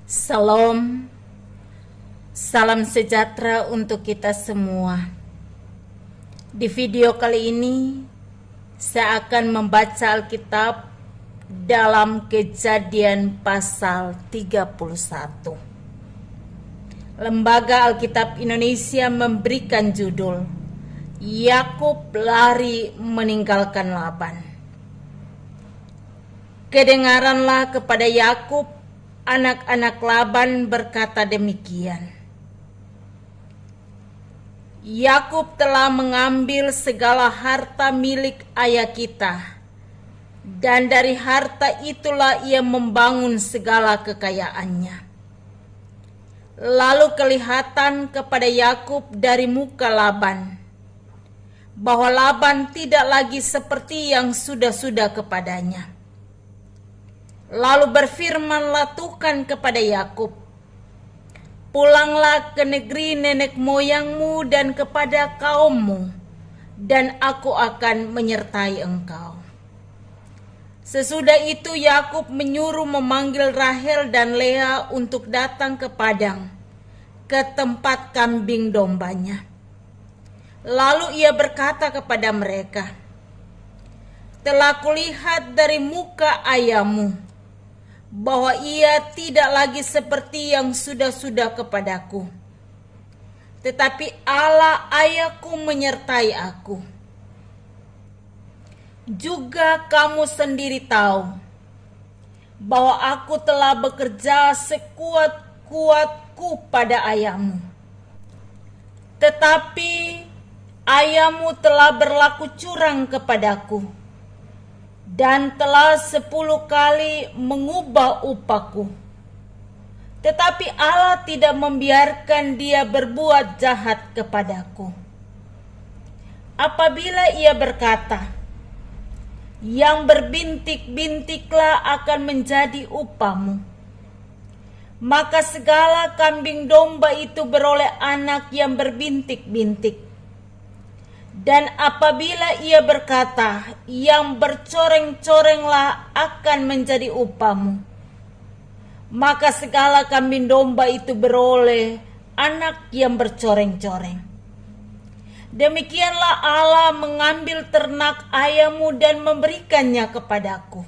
Salam, salam sejahtera untuk kita semua. Di video kali ini, saya akan membaca Alkitab dalam Kejadian pasal 31. Lembaga Alkitab Indonesia memberikan judul Yakub lari meninggalkan Laban. Kedengaranlah kepada Yakub, anak-anak Laban berkata demikian. Yakub telah mengambil segala harta milik ayah kita, dan dari harta itulah ia membangun segala kekayaannya. Lalu kelihatan kepada Yakub dari muka Laban, bahwa Laban tidak lagi seperti yang sudah-sudah kepadanya. Lalu berfirmanlah Tuhan kepada Yakub, pulanglah ke negeri nenek moyangmu dan kepada kaummu, dan aku akan menyertai engkau. Sesudah itu Yakub menyuruh memanggil Rahel dan Lea untuk datang ke padang, ke tempat kambing dombanya. Lalu ia berkata kepada mereka, telah kulihat dari muka ayahmu, bahwa ia tidak lagi seperti yang sudah-sudah kepadaku. Tetapi Allah ayahku menyertai aku. Juga kamu sendiri tahu bahwa aku telah bekerja sekuat-kuatku pada ayahmu. Tetapi ayahmu telah berlaku curang kepadaku, dan telah 10 kali mengubah upahku. Tetapi Allah tidak membiarkan dia berbuat jahat kepadaku. Apabila ia berkata, yang berbintik-bintiklah akan menjadi upahmu, maka segala kambing domba itu beroleh anak yang berbintik-bintik. Dan apabila ia berkata, yang bercoreng-corenglah akan menjadi upahmu, maka segala kambing domba itu beroleh anak yang bercoreng-coreng. Demikianlah Allah mengambil ternak ayahmu dan memberikannya kepadaku.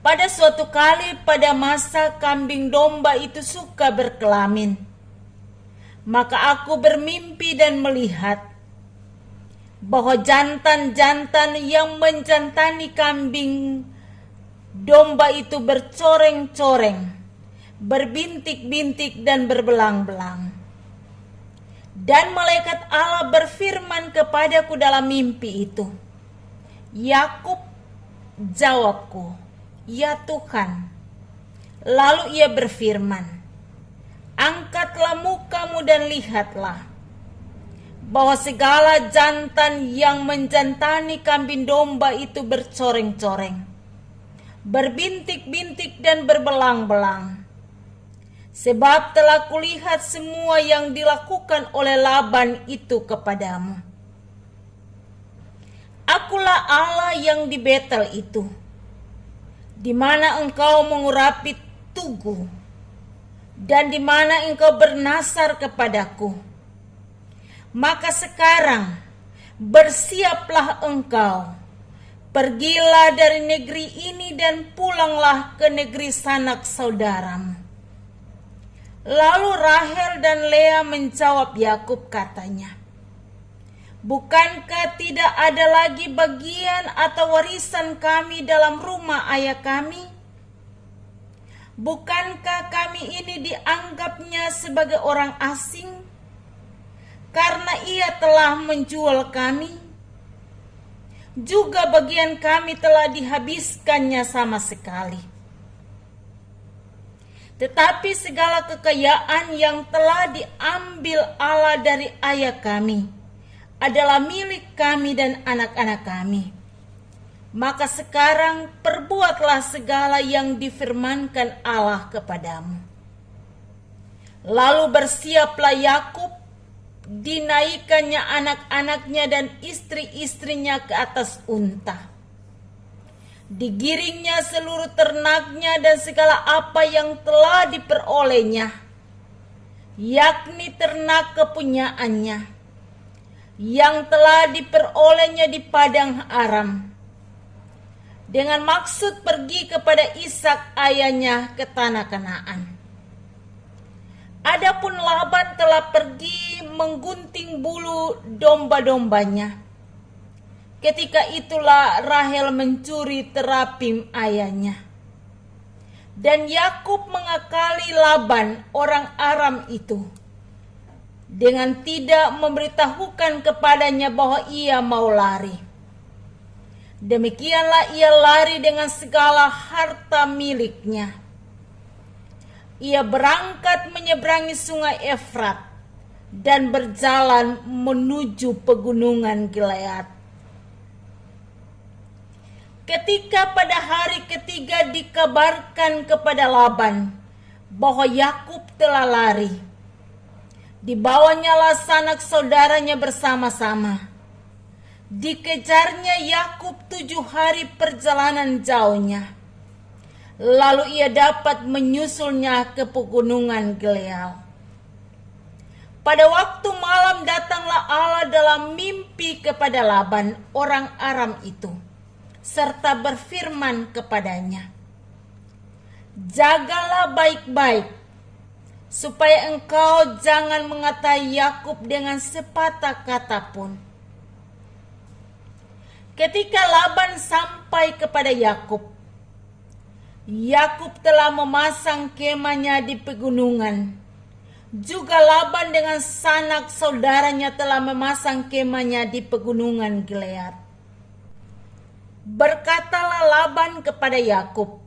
Pada suatu kali pada masa kambing domba itu suka berkelamin, maka aku bermimpi dan melihat bahwa jantan-jantan yang menjantani kambing domba itu bercoreng-coreng, berbintik-bintik dan berbelang-belang. Dan malaikat Allah berfirman kepadaku dalam mimpi itu, Yakub, jawabku, ya Tuhan. Lalu ia berfirman, angkatlah mukamu dan lihatlah, bahwa segala jantan yang menjantani kambing domba itu bercoreng-coreng, berbintik-bintik dan berbelang-belang. Sebab telah kulihat semua yang dilakukan oleh Laban itu kepadamu. Akulah Allah yang di Betel itu, di mana engkau mengurapi tugu, dan di mana engkau bernasar kepadaku. Maka sekarang bersiaplah engkau, pergilah dari negeri ini dan pulanglah ke negeri sanak saudaramu. Lalu Rahel dan Lea menjawab Yakub, katanya, bukankah tidak ada lagi bagian atau warisan kami dalam rumah ayah kami? Bukankah kami ini dianggapnya sebagai orang asing, karena ia telah menjual kami? Juga bagian kami telah dihabiskannya sama sekali. Tetapi segala kekayaan yang telah diambil Allah dari ayah kami adalah milik kami dan anak-anak kami. Maka sekarang perbuatlah segala yang difirmankan Allah kepadamu. Lalu bersiaplah Yakub, dinaikannya anak-anaknya dan istri-istrinya ke atas unta. Digiringnya seluruh ternaknya dan segala apa yang telah diperolehnya, yakni ternak kepunyaannya, yang telah diperolehnya di padang Aram, dengan maksud pergi kepada Ishak ayahnya ke tanah Kanaan. Adapun Laban telah pergi menggunting bulu domba-dombanya. Ketika itulah Rahel mencuri terapim ayahnya. Dan Yakub mengakali Laban orang Aram itu dengan tidak memberitahukan kepadanya bahwa ia mau lari. Demikianlah ia lari dengan segala harta miliknya. Ia berangkat menyeberangi sungai Efrat dan berjalan menuju pegunungan Gilead. Ketika pada hari ketiga dikabarkan kepada Laban bahwa Yakub telah lari, dibawanyalah sanak saudaranya bersama-sama. Dikejarnya Yakub 7 hari perjalanan jauhnya. Lalu ia dapat menyusulnya ke pegunungan Gilead. Pada waktu malam datanglah Allah dalam mimpi kepada Laban orang Aram itu, serta berfirman kepadanya, "Jagalah baik-baik, supaya engkau jangan mengatai Yakub dengan sepatah kata pun." Ketika Laban sampai kepada Yakub, Yakub telah memasang kemahnya di pegunungan. Juga Laban dengan sanak saudaranya telah memasang kemahnya di pegunungan Gilead. Berkatalah Laban kepada Yakub,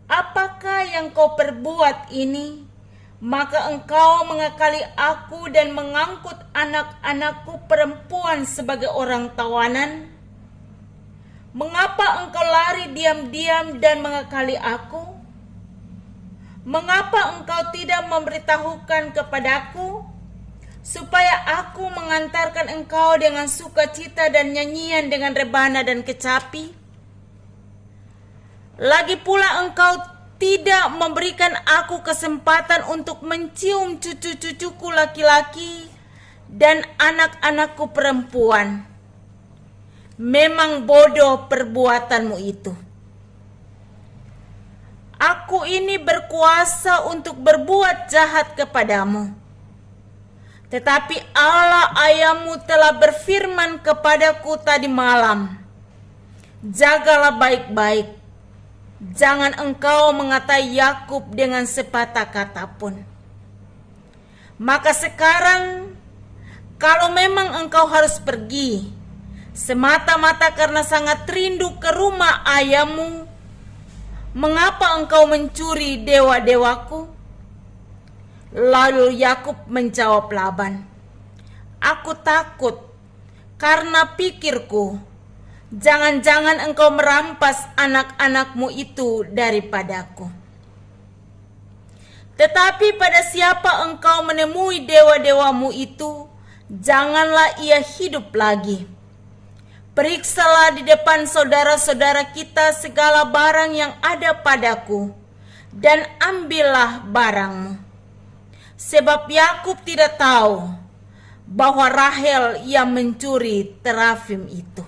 "Apakah yang kau perbuat ini? Maka engkau mengakali aku dan mengangkut anak-anakku perempuan sebagai orang tawanan? Mengapa engkau lari diam-diam dan mengakali aku? Mengapa engkau tidak memberitahukan kepadaku, supaya aku mengantarkan engkau dengan sukacita dan nyanyian dengan rebana dan kecapi? Lagi pula engkau tidak memberikan aku kesempatan untuk mencium cucu-cucuku laki-laki dan anak-anakku perempuan. Memang bodoh perbuatanmu itu. Aku ini berkuasa untuk berbuat jahat kepadamu. Tetapi Allah ayahmu telah berfirman kepadaku tadi malam, jagalah baik-baik, jangan engkau mengatai Yakub dengan sepatah kata pun. Maka sekarang, kalau memang engkau harus pergi, semata-mata karena sangat rindu ke rumah ayahmu, mengapa engkau mencuri dewa-dewaku?" Lalu Yakub menjawab Laban, "Aku takut karena pikirku, jangan-jangan engkau merampas anak-anakmu itu daripadaku. Tetapi pada siapa engkau menemui dewa-dewamu itu, janganlah ia hidup lagi. Periksalah di depan saudara-saudara kita segala barang yang ada padaku, dan ambillah barangmu. Sebab Yakub tidak tahu bahwa Rahel yang mencuri terafim itu."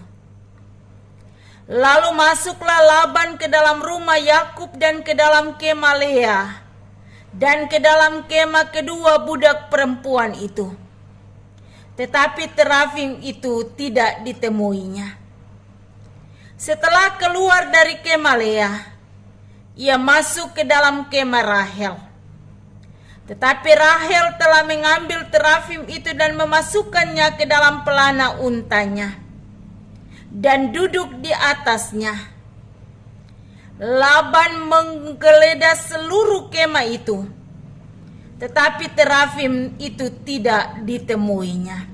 Lalu masuklah Laban ke dalam rumah Yakub dan ke dalam kemah Lea dan ke dalam kemah kedua budak perempuan itu. Tetapi terafim itu tidak ditemuinya. Setelah keluar dari kemah Lea, ia masuk ke dalam kemah Rahel. Tetapi Rahel telah mengambil terafim itu dan memasukkannya ke dalam pelana untanya dan duduk di atasnya. Laban menggeledah seluruh kemah itu, tetapi terafim itu tidak ditemuinya.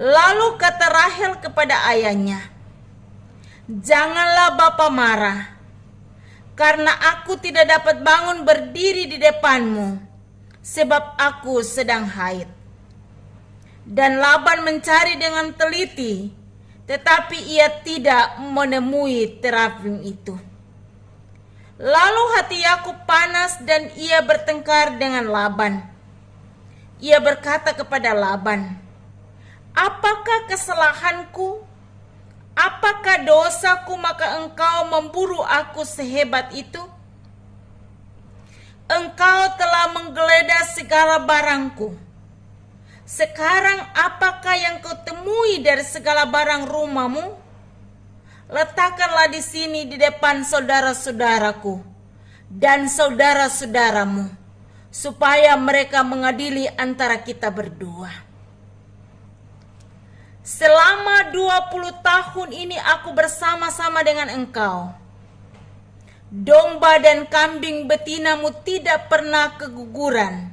Lalu kata Rahel kepada ayahnya, "Janganlah bapa marah, karena aku tidak dapat bangun berdiri di depanmu, sebab aku sedang haid." Dan Laban mencari dengan teliti, tetapi ia tidak menemui terafim itu. Lalu hati Yakub panas dan ia bertengkar dengan Laban. Ia berkata kepada Laban, "Apakah kesalahanku? Apakah dosaku maka engkau memburu aku sehebat itu? Engkau telah menggeledah segala barangku. Sekarang apakah yang kau temui dari segala barang rumahmu? Letakkanlah di sini di depan saudara-saudaraku dan saudara-saudaramu, supaya mereka mengadili antara kita berdua. Selama 20 tahun ini aku bersama-sama dengan engkau. Domba dan kambing betinamu tidak pernah keguguran,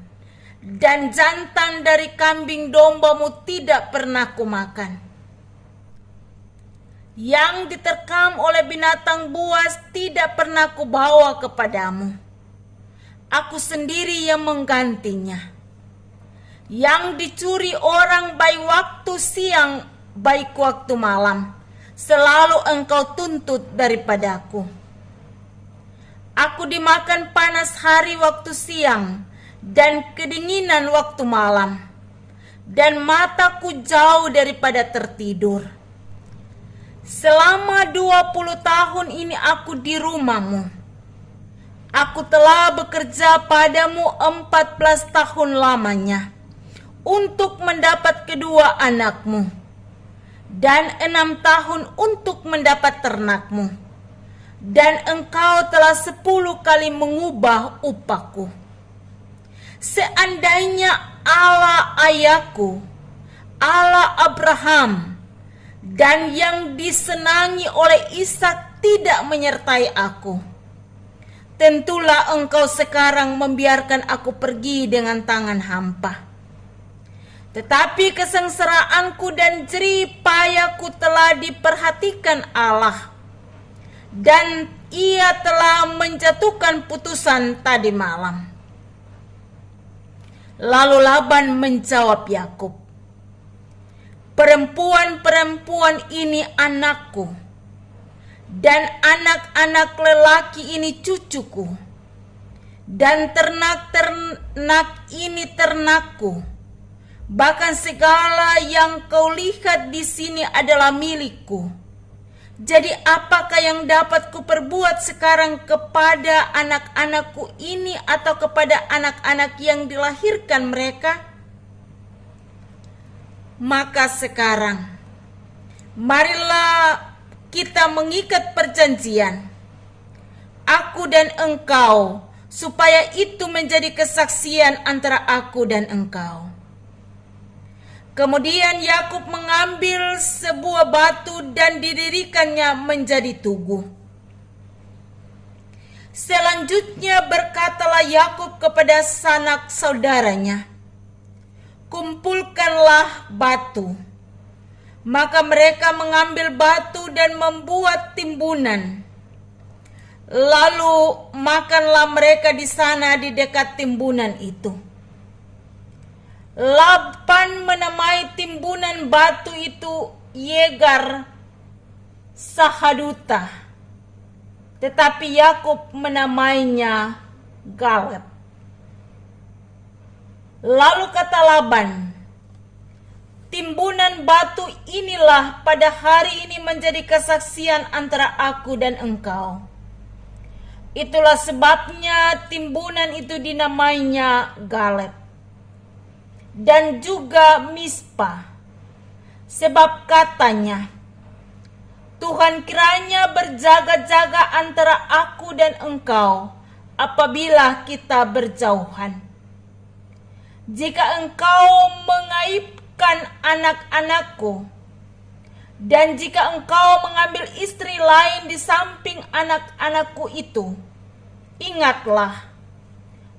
dan jantan dari kambing dombamu tidak pernah kumakan. Yang diterkam oleh binatang buas tidak pernah kubawa kepadamu. Aku sendiri yang menggantinya. Yang dicuri orang baik waktu siang, baik waktu malam, selalu engkau tuntut daripadaku. Aku dimakan panas hari waktu siang, dan kedinginan waktu malam, dan mataku jauh daripada tertidur. Selama 20 tahun ini aku di rumahmu. Aku telah bekerja padamu 14 tahun lamanya untuk mendapat kedua anakmu, dan 6 tahun untuk mendapat ternakmu, dan engkau telah 10 kali mengubah upahku. Seandainya Allah ayahku, Allah Abraham, dan yang disenangi oleh Ishak tidak menyertai aku, tentulah engkau sekarang membiarkan aku pergi dengan tangan hampa. Tetapi kesengsaraanku dan jerih payahku telah diperhatikan Allah, dan ia telah menjatuhkan putusan tadi malam." Lalu Laban menjawab Yakub, "Perempuan-perempuan ini anakku, dan anak-anak lelaki ini cucuku, dan ternak-ternak ini ternakku. Bahkan segala yang kau lihat di sini adalah milikku. Jadi apakah yang dapat kuperbuat sekarang kepada anak-anakku ini atau kepada anak-anak yang dilahirkan mereka? Maka sekarang, marilah kita mengikat perjanjian, aku dan engkau, supaya itu menjadi kesaksian antara aku dan engkau." Kemudian Yakub mengambil sebuah batu dan didirikannya menjadi tugu. Selanjutnya berkatalah Yakub kepada sanak saudaranya, "Kumpulkanlah batu." Maka mereka mengambil batu dan membuat timbunan. Lalu makanlah mereka di sana di dekat timbunan itu. Laban menamai timbunan batu itu Yegar Sahaduta, tetapi Yakub menamainya Galeb. Lalu kata Laban, "Timbunan batu inilah pada hari ini menjadi kesaksian antara aku dan engkau." Itulah sebabnya timbunan itu dinamainya Galeb dan juga Mispa, sebab katanya, "Tuhan kiranya berjaga-jaga antara aku dan engkau apabila kita berjauhan. Jika engkau mengaibkan anak-anakku, dan jika engkau mengambil istri lain di samping anak-anakku itu, ingatlah,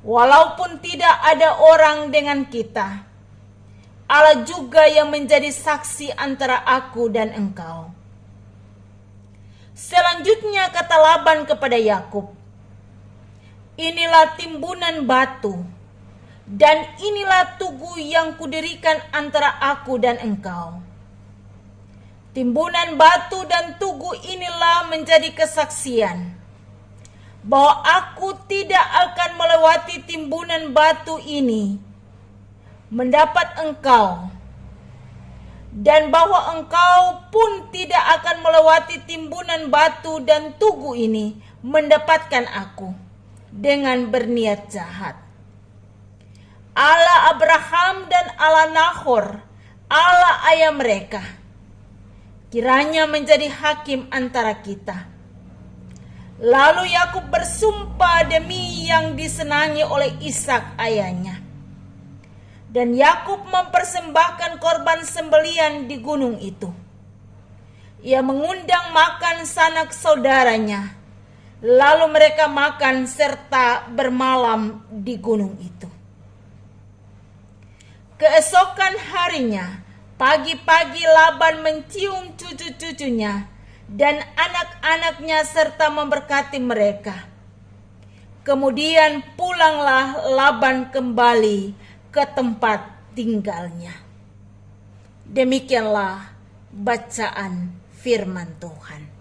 walaupun tidak ada orang dengan kita, Allah juga yang menjadi saksi antara aku dan engkau." Selanjutnya kata Laban kepada Yakub, "Inilah timbunan batu, dan inilah tugu yang kudirikan antara aku dan engkau. Timbunan batu dan tugu inilah menjadi kesaksian bahwa aku tidak akan melewati timbunan batu ini mendapat engkau, dan bahwa engkau pun tidak akan melewati timbunan batu dan tugu ini mendapatkan aku dengan berniat jahat. Allah Abraham dan Allah Nahor, Allah ayah mereka, kiranya menjadi hakim antara kita. Lalu Yakub bersumpah demi yang disenangi oleh Ishak ayahnya. Dan Yakub mempersembahkan korban sembelian di gunung itu. Ia mengundang makan sanak saudaranya. Lalu mereka makan serta bermalam di gunung itu. Keesokan harinya, pagi-pagi Laban mencium cucu-cucunya dan anak-anaknya serta memberkati mereka. Kemudian pulanglah Laban kembali ke tempat tinggalnya. Demikianlah bacaan firman Tuhan.